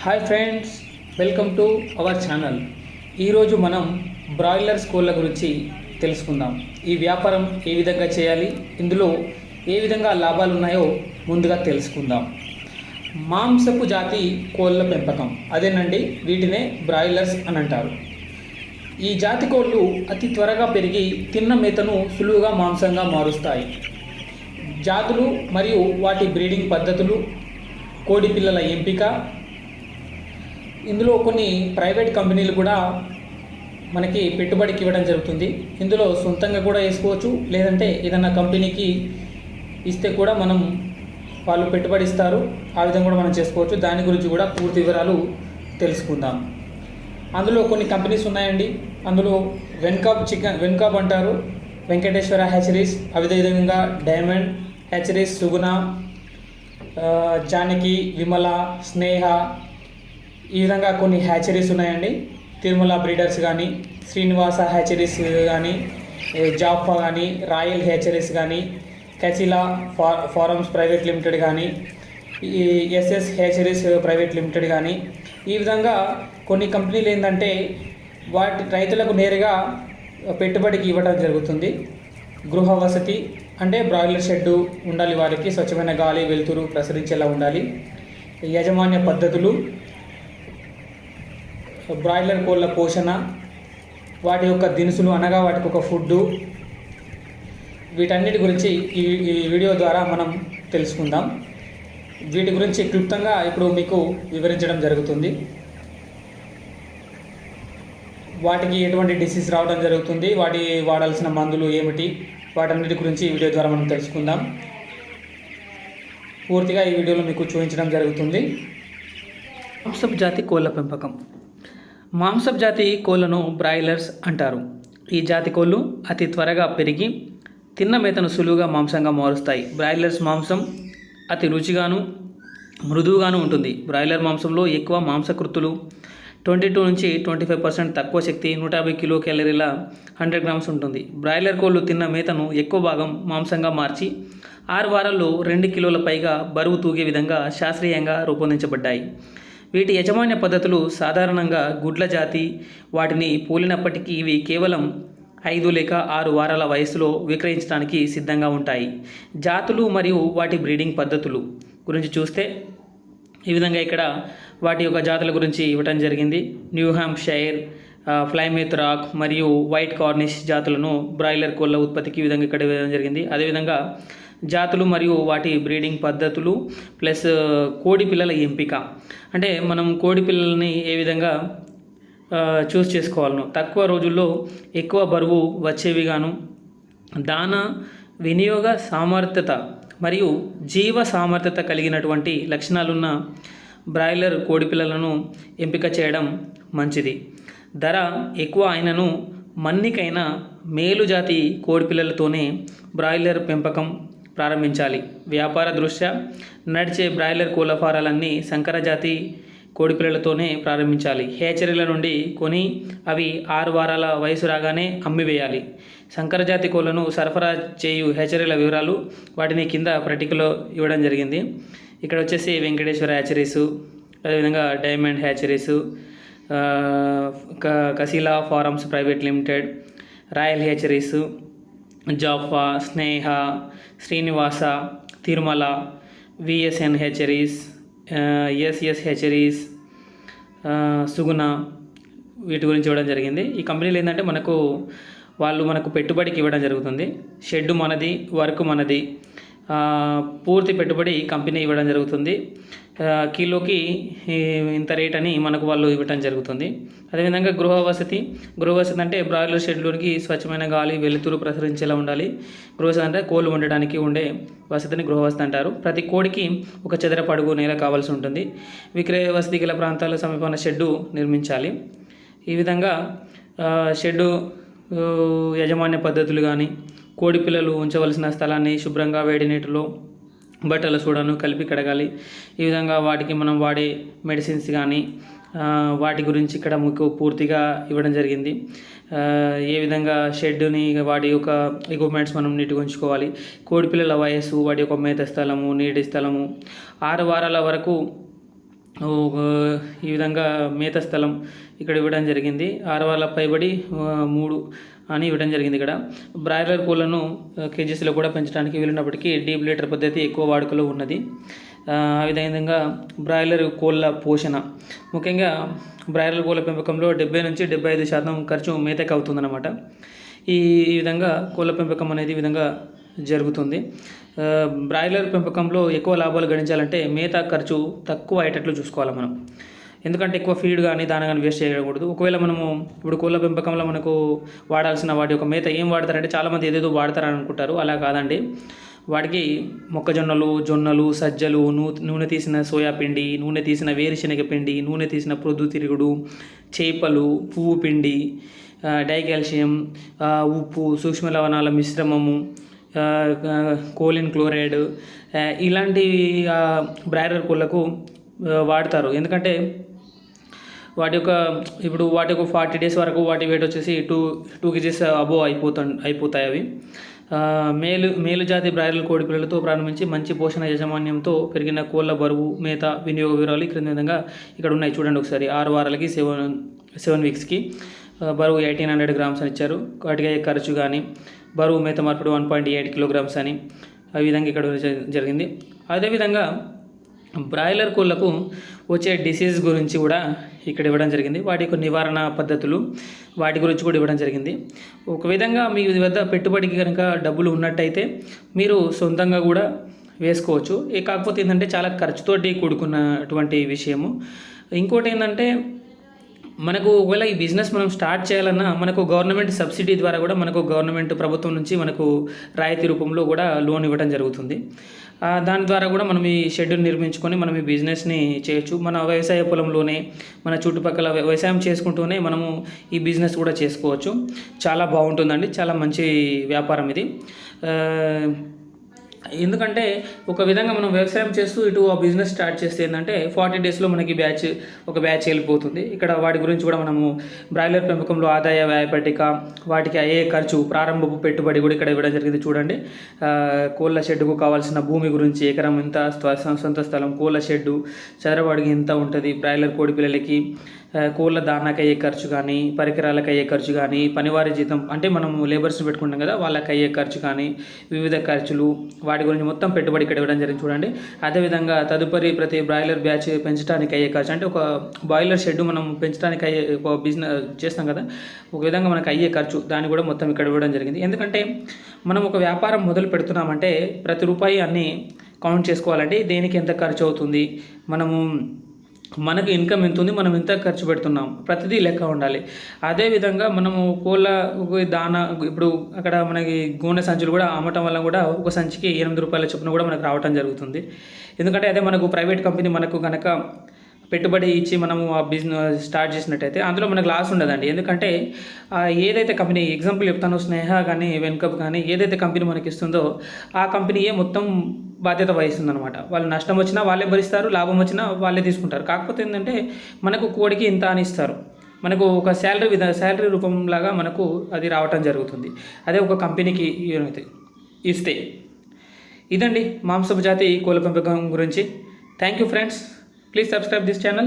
Hi friends, welcome to our channel. ఈరోజు మనం broilers కోళ్ళ గురించి తెలుసుకుందాం. ఈ వ్యాపారం ఏ విధంగా చేయాలి, ఇందులో ఏ విధంగా లాభాలు ఉన్నాయో ముందుగా తెలుసుకుందాం. మాంసపు జాతి కోళ్ళ పెంపకం, అదేనండి, వీటినే బ్రాయిలర్స్ అని అంటారు. ఈ జాతి కోళ్ళు అతి త్వరగా పెరిగి తిన్న మేతను సులువుగా మాంసంగా మారుస్తాయి. జాతులు మరియు వాటి బ్రీడింగ్ పద్ధతులు, కోడి పిల్లల ఎంపిక, ఇందులో కొన్ని ప్రైవేట్ కంపెనీలు కూడా మనకి పెట్టుబడికి ఇవ్వడం జరుగుతుంది. ఇందులో సొంతంగా కూడా వేసుకోవచ్చు, లేదంటే ఏదైనా కంపెనీకి ఇస్తే కూడా వాళ్ళు పెట్టుబడి ఇస్తారు. ఆ విధంగా కూడా మనం చేసుకోవచ్చు. దాని గురించి కూడా పూర్తి వివరాలు తెలుసుకుందాం. అందులో కొన్ని కంపెనీస్ ఉన్నాయండి. అందులో వెన్కాప్ అంటారు, వెంకటేశ్వర హ్యాచరీస్, అదేవిధంగా డైమండ్ హ్యాచరీస్, సుగుణ, జానకి, విమల, స్నేహ, ఈ విధంగా కొన్ని హ్యాచరీస్ ఉన్నాయండి. తిరుమల బ్రీడర్స్ కానీ, శ్రీనివాస హ్యాచరీస్ కానీ, జాఫా కానీ, రాయల్ హ్యాచరీస్ కానీ, కచిలా ఫారమ్స్ ప్రైవేట్ లిమిటెడ్ కానీ, ఈ ఎస్ఎస్ హ్యాచరీస్ ప్రైవేట్ లిమిటెడ్ కానీ, ఈ విధంగా కొన్ని కంపెనీలు ఏంటంటే వాటి రైతులకు నేరుగా పెట్టుబడికి ఇవ్వడం జరుగుతుంది. గృహ వసతి అంటే బ్రాయిలర్ షెడ్డు ఉండాలి, వారికి స్వచ్ఛమైన గాలి వెలుతురు ప్రసరించేలా ఉండాలి. యాజమాన్య పద్ధతులు, బ్రాయిలర్ కోళ్ళ పోషణ, వాటి యొక్క దినుసులు అనగా వాటికి ఒక ఫుడ్డు, వీటన్నిటి గురించి ఈ వీడియో ద్వారా మనం తెలుసుకుందాం. వీటి గురించి క్లుప్తంగా ఇప్పుడు మీకు వివరించడం జరుగుతుంది. వాటికి ఎటువంటి డిసీజ్ రావడం జరుగుతుంది, వాడాల్సిన మందులు ఏమిటి, వాటన్నిటి గురించి ఈ వీడియో ద్వారా మనం తెలుసుకుందాం. పూర్తిగా ఈ వీడియోలో మీకు చూపించడం జరుగుతుంది. మాంసపు జాతి కోళ్ళ పెంపకం. మాంసపు జాతి కోళ్ళను బ్రాయిలర్స్ అంటారు. ఈ జాతి కోళ్ళు అతి త్వరగా పెరిగి తిన్న మేతను సులువుగా మాంసంగా మారుస్తాయి. బ్రాయిలర్స్ మాంసం అతి రుచిగాను మృదువుగాను ఉంటుంది. బ్రాయిలర్ మాంసంలో ఎక్కువ మాంసకృతులు, 22 నుంచి 25% తక్కువ శక్తి, 150 కిలో క్యాలరీల 100 గ్రామ్స్ ఉంటుంది. బ్రాయిలర్ కోళ్ళు తిన్న మేతను ఎక్కువ భాగం మాంసంగా మార్చి 6 వారాల్లో 2 కిలోల పైగా బరువు తూగే విధంగా శాస్త్రీయంగా రూపొందించబడ్డాయి. వీటి యజమాన్య పద్ధతులు సాధారణంగా గుడ్ల జాతి వాటిని పోలినప్పటికీ ఇవి కేవలం 5 లేక 6 వారాల వయసులో విక్రయించడానికి సిద్ధంగా ఉంటాయి. జాతులు మరియు వాటి బ్రీడింగ్ పద్ధతులు గురించి చూస్తే ఈ విధంగా ఇక్కడ వాటి యొక్క జాతుల గురించి ఇవ్వటం జరిగింది. న్యూ హ్యాంప్షైర్, ప్లైమౌత్ రాక్ మరియు వైట్ కార్నిష్ జాతులను బ్రాయిలర్ కోళ్ళ ఉత్పత్తికి ఈ విధంగా ఇక్కడ ఇవ్వడం జరిగింది. అదేవిధంగా జాతులు మరియు వాటి బ్రీడింగ్ పద్ధతులు ప్లస్ కోడి పిల్లల ఎంపిక, అంటే మనం కోడి పిల్లల్ని ఏ విధంగా చూస్ చేసుకోవాలను, తక్కువ రోజుల్లో ఎక్కువ బరువు వచ్చేవిగాను, దానా వినియోగ సామర్థ్యత మరియు జీవ సామర్థ్యత కలిగినటువంటి లక్షణాలున్న బ్రాయిలర్ కోడి పిల్లలను ఎంపిక చేయడం మంచిది. ధర ఎక్కువ అయినను మన్నికైన మేలు జాతి కోడి పిల్లలతోనే బ్రాయిలర్ పెంపకం ప్రారంభించాలి. వ్యాపార దృష్ట్యా నడిచే బ్రాయిలర్ కోళ్ళ ఫారాలన్నీ సంకర జాతి కోడిపిల్లలతోనే ప్రారంభించాలి. హ్యాచరీల నుండి కొని అవి 6 వారాల వయసు రాగానే అమ్మివేయాలి. సంకర జాతి కోళ్లను సరఫరా చేయు హ్యాచరీల వివరాలు వాటిని కింద పట్టికలో ఇవ్వడం జరిగింది. ఇక్కడ వచ్చేసి వెంకటేశ్వర హ్యాచరీసు, అదేవిధంగా diamond hatcheries, Kasila farms private limited, royal hatcheries, జాఫా, Sneha, Srinivasa, Tirumala, VSN hatcheries, SS hatcheries, Suguna, వీటి గురించి ఇవ్వడం జరిగింది. ఈ కంపెనీలు ఏంటంటే మనకు పెట్టుబడికి ఇవ్వడం జరుగుతుంది. షెడ్డు మనది, వర్క్ మనది, పూర్తి పెట్టుబడి కంపెనీ ఇవ్వడం జరుగుతుంది. కిలోకి ఇంత రేట్ అని వాళ్ళు ఇవ్వడం జరుగుతుంది. అదేవిధంగా గృహ వసతి అంటే బ్రాయిలర్ షెడ్లోనికి స్వచ్ఛమైన గాలి వెలుతురు ప్రసరించేలా ఉండాలి. గృహ వసతి అంటే కోళ్ళు ఉండడానికి ఉండే వసతిని గృహ వసతి అంటారు. ప్రతి కోడికి ఒక చదరపు అడుగు నేల కావాల్సి ఉంటుంది. విక్రయ వసతి గల ప్రాంతాల సమీపంలో షెడ్డు నిర్మించాలి. ఈ విధంగా షెడ్డు యాజమాన్య పద్ధతులు కానీ, కోడి పిల్లలు ఉంచవలసిన స్థలాన్ని శుభ్రంగా వేడి నీటిలో బట్టల సోడాను కలిపి కడగాలి. ఈ విధంగా వాటికి మనం వాడే మెడిసిన్స్ కానీ వాటి గురించి ఇక్కడ మీకు పూర్తిగా ఇవ్వడం జరిగింది. ఏ విధంగా షెడ్డుని వాటి యొక్క ఎక్విప్మెంట్స్ మనం నీట్గా ఉంచుకోవాలి. కోడి పిల్లల వయస్సు, వాటి యొక్క మేత స్థలము, నీటి స్థలము, 6 వారాల వరకు ఈ విధంగా మేత స్థలం ఇక్కడ ఇవ్వడం జరిగింది. 6 వారాల పైబడి 3 అని ఇవ్వడం జరిగింది. ఇక్కడ బ్రాయిలర్ కోళ్లను కేజీస్లో కూడా పెంచడానికి వీలున్నప్పటికీ డీప్ లీటర్ పద్ధతి ఎక్కువ వాడుకలో ఉన్నది. ఆ విధంగా బ్రాయిలర్ కోళ్ళ పోషణ, ముఖ్యంగా బ్రాయిలర్ కోళ్ళ పెంపకంలో 70 నుంచి 75% ఖర్చు మేతకి అవుతుందన్నమాట. ఈ విధంగా కోళ్ళ పెంపకం అనేది ఈ విధంగా జరుగుతుంది. బ్రాయిలర్ పెంపకంలో ఎక్కువ లాభాలు గడించాలంటే మేత ఖర్చు తక్కువ అయ్యేటట్లు చూసుకోవాలి మనం. ఎందుకంటే ఎక్కువ ఫీడ్ కానీ దాన కానీ వేస్ట్ చేయకూడదు. ఒకవేళ మనము ఇప్పుడు కోళ్ళ పెంపకంలో మనకు వాడాల్సిన వాటి యొక్క మేత ఏం వాడతారంటే చాలామంది ఏదేదో వాడతారని అనుకుంటారు. అలా కాదండి. వాటికి మొక్కజొన్నలు, జొన్నలు, సజ్జలు, నూనె తీసిన సోయా పిండి, నూనె తీసిన వేరుశనగ పిండి, నూనె తీసిన ప్రొద్దుతిరుగుడు, చేపలు, పువ్వు పిండి, డైకాల్షియం, ఉప్పు, సూక్ష్మ లవణాల మిశ్రమము, కోలిన్ క్లోరైడ్ ఇలాంటి బ్రాయిలర్ కోళ్ళకు వాడతారు. ఎందుకంటే వాటి యొక్క 40 డేస్ వరకు వాటి వెయిట్ వచ్చేసి 2 kgs అబోవ్ అయిపోతాయి అవి. మేలు జాతి బ్రాయిలర్ కోడి పిల్లలతో ప్రారంభించి మంచి పోషణ యాజమాన్యంతో పెరిగిన కోళ్ళ బరువు, మేత, వినియోగ వివరాలు క్రింది విధంగా ఇక్కడ ఉన్నాయి. చూడండి ఒకసారి. 6 వారాలకి 7 వీక్స్కి బరువు 1800 grams అని ఇచ్చారు. వాటికి ఖర్చు కానీ బరువు మేత మార్పిడి 1.8 kilograms అని ఆ విధంగా ఇక్కడ జరిగింది. అదేవిధంగా బ్రాయిలర్ కోళ్ళకు వచ్చే డిసీజ్ గురించి కూడా ఇక్కడ ఇవ్వడం జరిగింది. వాటి యొక్క నివారణ పద్ధతులు వాటి గురించి కూడా ఇవ్వడం జరిగింది. ఒక విధంగా మీ వద్ద పెట్టుబడికి కనుక డబ్బులు ఉన్నట్టయితే మీరు సొంతంగా కూడా వేసుకోవచ్చు. కాకపోతే ఏంటంటే చాలా ఖర్చుతోటి కూడుకున్నటువంటి విషయము. ఇంకోటి ఏంటంటే మనకు ఒకవేళ ఈ బిజినెస్ మనం స్టార్ట్ చేయాలన్నా మనకు గవర్నమెంట్ సబ్సిడీ ద్వారా కూడా మనకు గవర్నమెంట్ ప్రభుత్వం నుంచి మనకు రాయితీ రూపంలో కూడా లోన్ ఇవ్వడం జరుగుతుంది. దాని ద్వారా కూడా మనం ఈ షెడ్యూల్ నిర్మించుకొని మనం ఈ బిజినెస్ని చేయొచ్చు. మన వ్యవసాయ పొలంలోనే మన చుట్టుపక్కల వ్యవసాయం చేసుకుంటూనే మనము ఈ బిజినెస్ కూడా చేసుకోవచ్చు. చాలా బాగుంటుందండి. చాలా మంచి వ్యాపారం ఇది. ఎందుకంటే ఒక విధంగా మనం వ్యవసాయం చేస్తూ ఇటు ఆ బిజినెస్ స్టార్ట్ చేస్తే ఏంటంటే 40 డేస్లో మనకి ఒక బ్యాచ్ వెళ్ళిపోతుంది. ఇక్కడ వాటి గురించి కూడా మనము బ్రాయిలర్ పెంపకంలో ఆదాయ వ్యయ పట్టిక, వాటికి అయ్యే ఖర్చు, ప్రారంభపు పెట్టుబడి కూడా ఇక్కడ ఇవ్వడం జరిగింది. చూడండి. కోళ్ళ షెడ్డుకు కావాల్సిన భూమి గురించి, ఎకరం ఎంత సొంత స్థలం, కోళ్ళ షెడ్డు చదరవాడికి ఎంత ఉంటుంది, బ్రాయిలర్ కోడి పిల్లలకి కోళ్ళ దానాకి అయ్యే ఖర్చు కానీ, పరికరాలకు అయ్యే ఖర్చు కానీ, పనివారి జీతం అంటే మనం లేబర్స్ని పెట్టుకుంటాం కదా, వాళ్ళకి అయ్యే ఖర్చు కానీ, వివిధ ఖర్చులు, వాటి గురించి మొత్తం పెట్టుబడి ఇక్కడ ఇవ్వడం జరిగింది. చూడండి. అదేవిధంగా తదుపరి ప్రతి బ్రాయిలర్ బ్యాచ్ పెంచడానికి అయ్యే ఖర్చు, అంటే ఒక బాయిలర్ షెడ్ మనం పెంచడానికి అయ్యే ఒక బిజినెస్ చేస్తాం కదా, ఒక విధంగా మనకు అయ్యే ఖర్చు దాన్ని కూడా మొత్తం ఇక్కడ ఇవ్వడం జరిగింది. ఎందుకంటే మనం ఒక వ్యాపారం మొదలు పెడుతున్నామంటే ప్రతి రూపాయి అన్నీ కౌంట్ చేసుకోవాలంటే దేనికి ఎంత ఖర్చు అవుతుంది, మనకు ఇన్కమ్ ఎంత ఉంది, మనం ఎంత ఖర్చు పెడుతున్నాం, ప్రతిదీ లెక్క ఉండాలి. అదేవిధంగా మనము కోళ్ళ దానా ఇప్పుడు అక్కడ మనకి గోనె సంచులు కూడా అమ్మటం వల్ల కూడా ఒక సంచికి 8 రూపాయల చొప్పున కూడా మనకు రావడం జరుగుతుంది. ఎందుకంటే అదే మనకు ప్రైవేట్ కంపెనీ మనకు కనుక పెట్టుబడి ఇచ్చి మనము ఆ బిజినెస్ స్టార్ట్ చేసినట్టయితే అందులో మనకు లాస్ ఉండదండి. ఎందుకంటే ఏదైతే కంపెనీ, ఎగ్జాంపుల్ చెప్తాను, స్నేహ కానీ వెన్కప్ కానీ ఏదైతే కంపెనీ మనకి ఇస్తుందో ఆ కంపెనీయే మొత్తం బాధ్యత వహిస్తుంది అనమాట. వాళ్ళు నష్టం వచ్చినా వాళ్ళే భరిస్తారు, లాభం వచ్చినా వాళ్ళే తీసుకుంటారు. కాకపోతే ఏంటంటే మనకు కోడికి ఇంత అని ఇస్తారు, మనకు ఒక శాలరీ రూపంలాగా మనకు అది రావటం జరుగుతుంది. అదే ఒక కంపెనీకి ఇస్తే. ఇదండి మాంసపు జాతి కోళ్ళ పెంపకం గురించి. Thank you friends. Please subscribe this channel.